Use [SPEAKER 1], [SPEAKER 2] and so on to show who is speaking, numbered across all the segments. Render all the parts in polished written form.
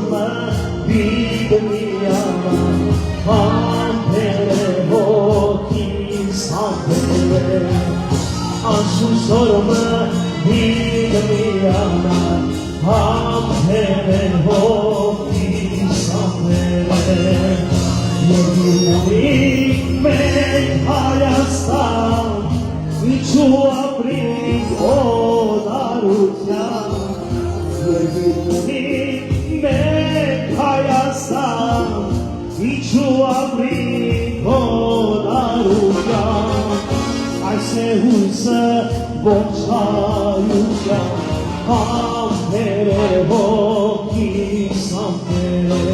[SPEAKER 1] sorma Biblia Ampere Hoki Sampere Asu sorma Biblia Ampere Hoki Sampere Yedinlik Hayastan Ichu abrik odarutyan Yedinlik Hayastan Ichu abrik odarutyan Ayse huysa boçayutyan Ampere hoki sampere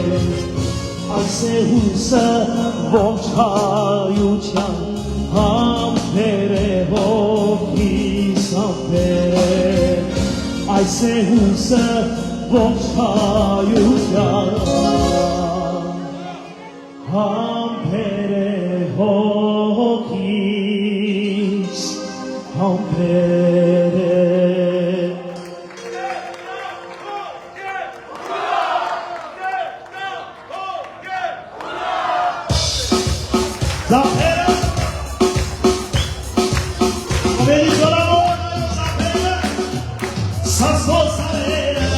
[SPEAKER 1] Ayse huysa boçayutyan Ampere hoki sampere Ayse huysa boçayutyan Ampere hoki sampere Zapera Americano Zapera Sasso Sarera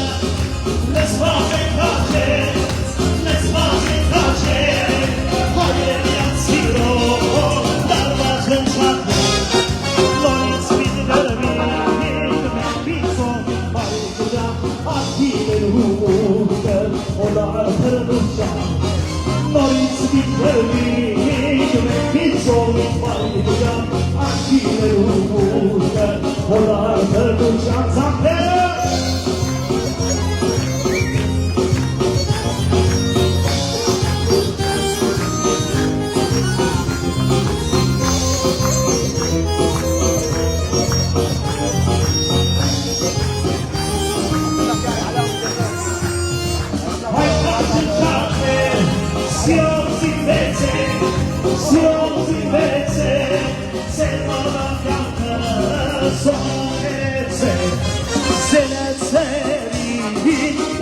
[SPEAKER 1] Let's fuck it Let's fuck it Hayeri Atsiro Darvazın çatı Loris Bidderbi Bizo Marikuda Akile Ruhumda Olar Kırmışa Loris Bidderbi Bizo Marikuda Akile Ruhumda Olar Kırmışa Zapera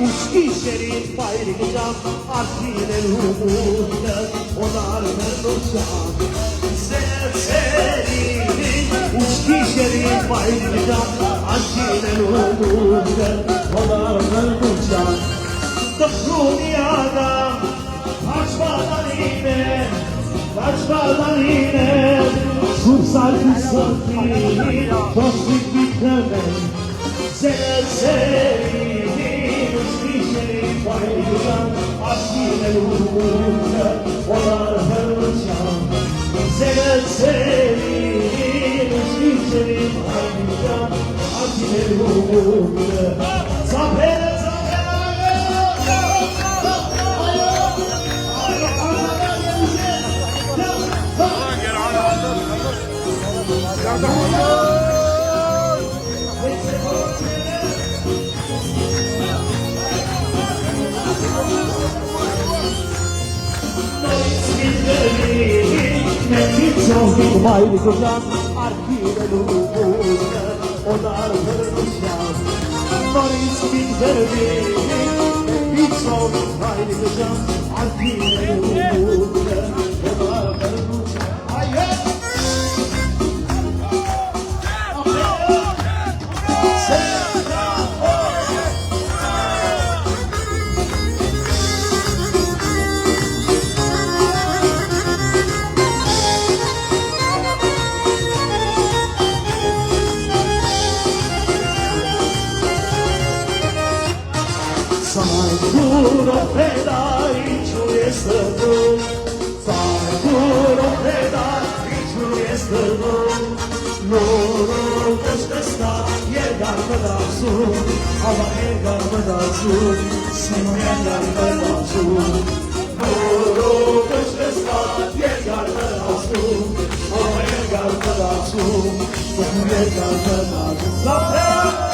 [SPEAKER 1] Uçkişlerin bayrağından Arkiler umutla Onar Merduşan Serin Uçkişlerin bayrağından Arkiler umutla Onar Merduşan Dünyada Kaçmadan yine Sursal kısaki Toslik bitmeden Serin Uçkişlerin bayrağından Arkiler umutla Onar Merduşan Serin Uçkişlerin bayrağından Arkiler umutla Zapera Sohbet bayrağından Arkiler umutla Onar Merduşan Loris Bidderbi Bizo bayrağından Arkiler umutla Onar Merduşan Saiguro pedai čujestvu Saiguro pedai čujestvu Nuru kışkısta yegarmadasu Ama yegarmadasu Simo yegarmadasu Nuru kışkısta yegarmadasu Ama yegarmadasu Simo yegarmadasu Zapera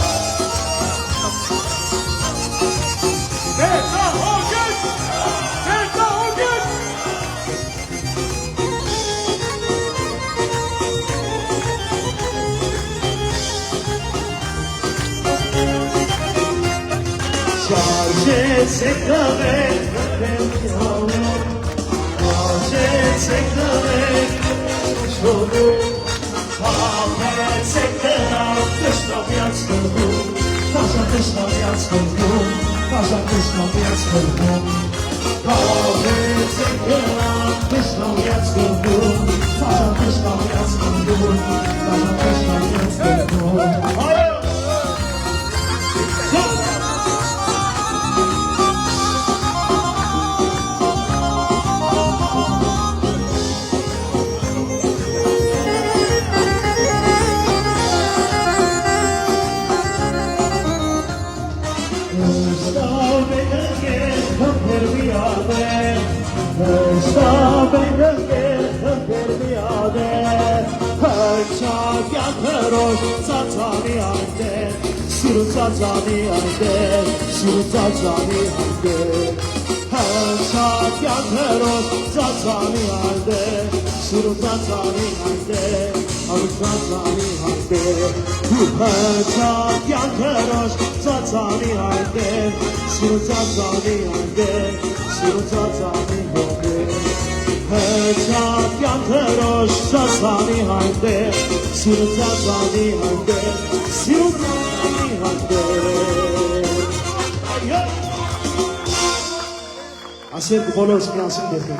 [SPEAKER 1] Ասեր բոլորս միասին դեպի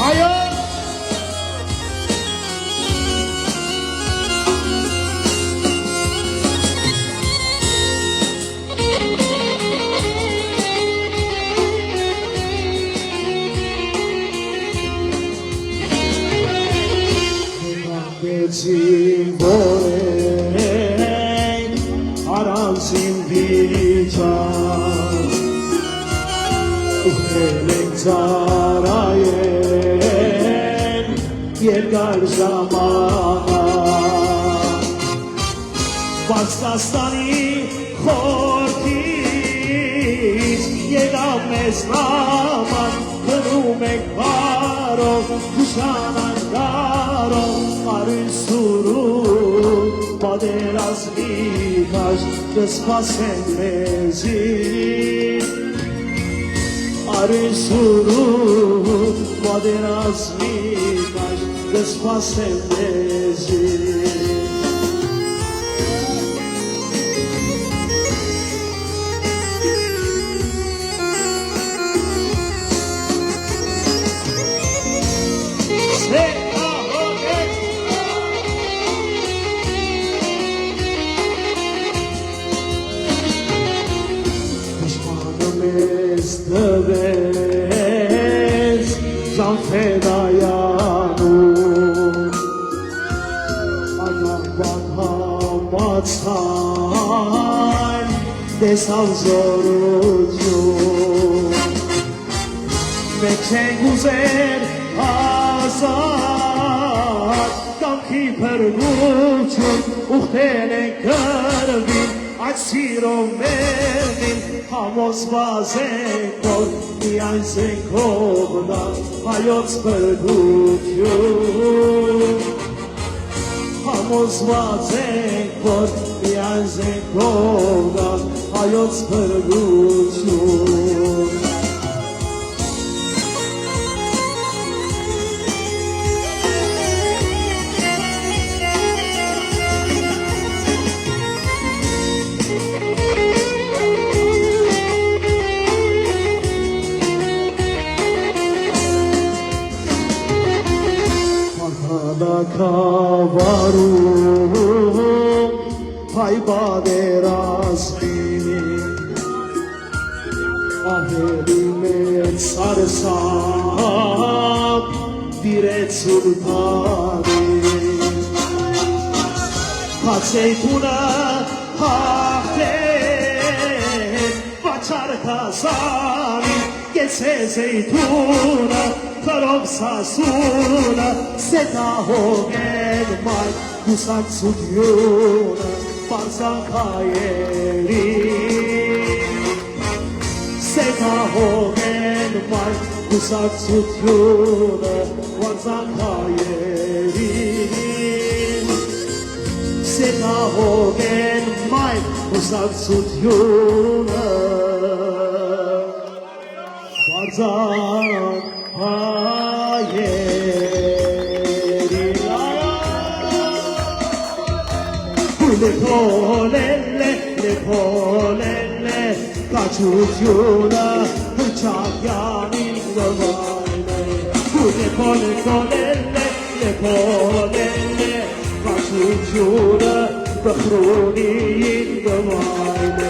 [SPEAKER 1] Այո Երկար ժամանակ Վարսկաստանի խորքից եկավ մեզ նամակ Գնում ենք բարով, հուշանանք կարով Արույն սուրում, պատերազմի կաշ Կսպասեն մեզին Արույն սուրում, պատերազմի կաշ Կսպասեն մեզին Դվեց Զանֆեդայանում Անամբան համացան Տեսավ զորություն Մենք չենք ուզեր ազատ Կամքի փրկություն Ուխտել ենք կրվին Այդ սիրով մերնին Համոզված ենք, որ միայն զենքով դա հայոց փրկություն Համոզված ենք, որ միայն զենքով դա հայոց փրկություն Կավարում հայ պատերազմին Ահերի մեծ սարսափ դիրեց սուլթանին Հացեյթունը հաղթեց վաչար կազանին Կեցե զեյթունը Քարով սասունը սետահոգեն մայ կուսակցությունը պարզանքայերի սետահոգեն մայ կուսակցությունը պարզանքայերի սետահոգեն խոսակցությունը բարձան հայերի լեփոլելե կաչությունը հրճակյանին գվայն է լեփոլելե կաչությունը բխրունին գվայն է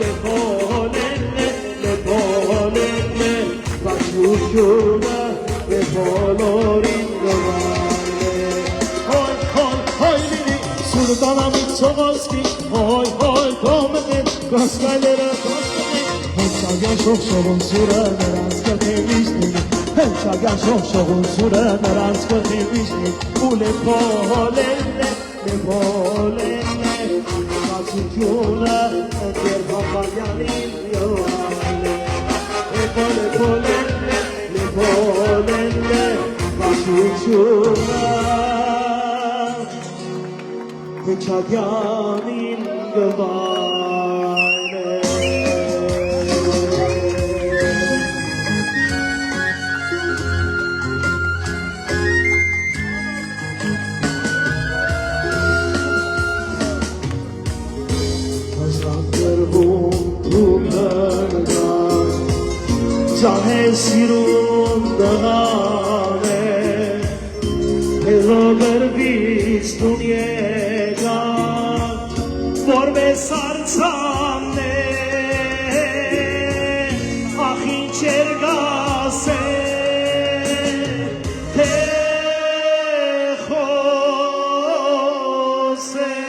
[SPEAKER 1] լեփոլելե կաչությունը բոլորին գվայն է հոյ լինի սուլտանամիտ ծողոսկի հոյ կոմեն գոսկայլերը հենցագյան շողշողուն սուրը նրանց կրթին վիշնի հենցագյան շողշողուն սուրը նրանց կրթին վիշնի ու լեփոլելե կացությունը դեր հապարյանին յոայն է լեփոլելե կացությունը հնչագյանին գվայն է Ջահե սիրուն դղան է հերովերվից տուն եկան որ մեզ արցանն է ախ ինչ էր գասել թե խոսել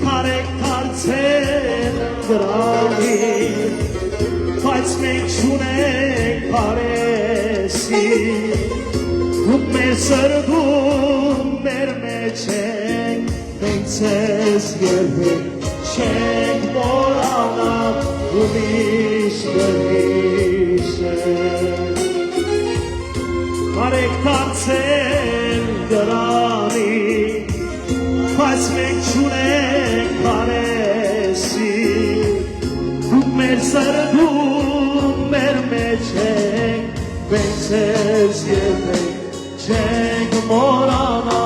[SPEAKER 1] կարեք կարծել գրավի բայց մենք չունենք բարեսի ու մեր սրդում մեր մեջ ենք մենք ձեզ երբեք չենք մոռանա ու միշտ կհիշենք կարեք կարծել դրանի բայց մենք չունենք բարեսի մեր սրդում մեր մեջ ենք մենք ձեզ երբեք չենք մոռանա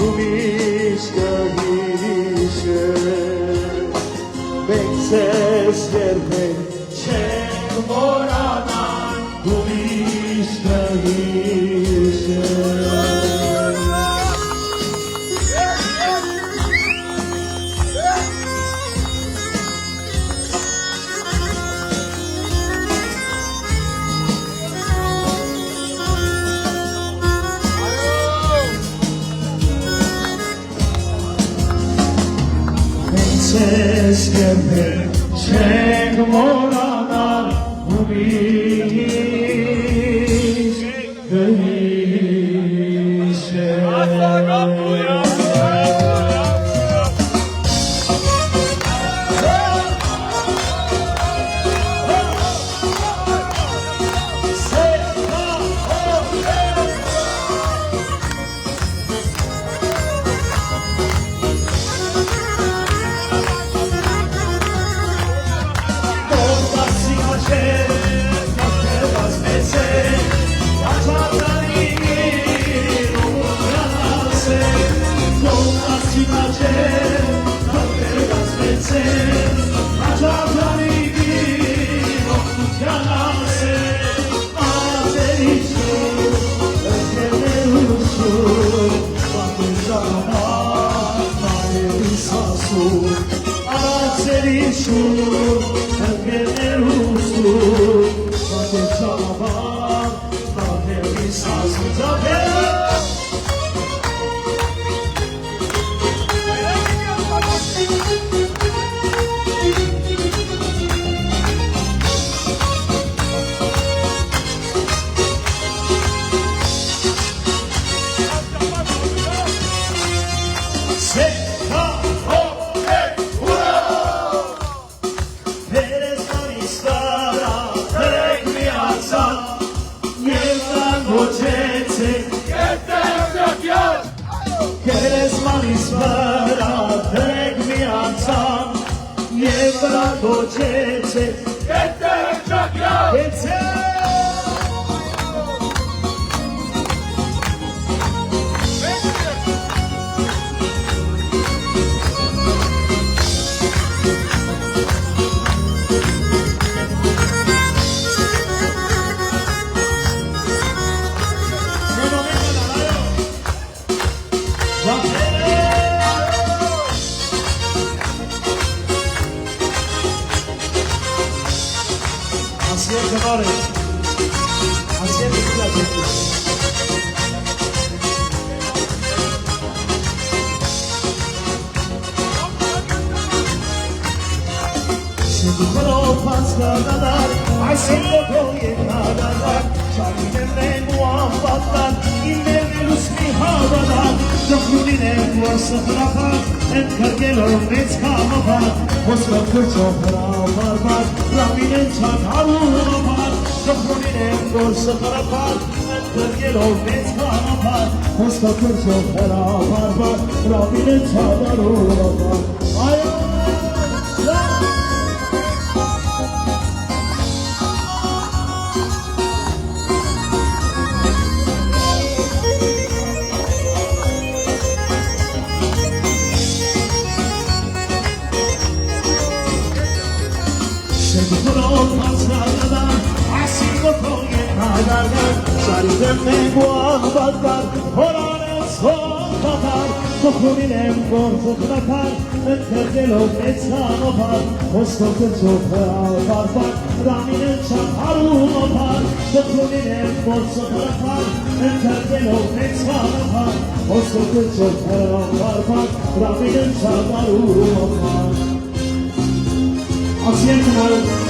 [SPEAKER 1] ու միշտ կհիշենք մենք ձեզ երբեք չենք մոռանա ու միշտ կհիշենք Ձեզ երբեք չենք մոռանա ու միշտ կհիշենք Koçece
[SPEAKER 2] Yeter çok ya.
[SPEAKER 1] Yeter Asya Kamarı Asya Kamarı Şedukoro paskalar Aşkı koye kadalar Şarkınemle muhabbatlar İnlerle lusmi havalar Doktorine varsa bırakar En kargelo met kamapar Hoska kırço haravar var Raminen çakaruna var Doktorine varsa bırakar En kargelo met kamapar Hoska kırço haravar var Raminen çakaruna var Ayağım Şedukoro paskalar Aşkı koye kadalar Şarkınemle muhabbatlar Horane son batar Doktorinem borcu bırakar Entergelo metzano var Hoskotu çok var Raminen çakarun var Doktorinem borcu bırakar Entergelo metzano var Hoskotu çok var Raminen çakarun var Asya Kamarı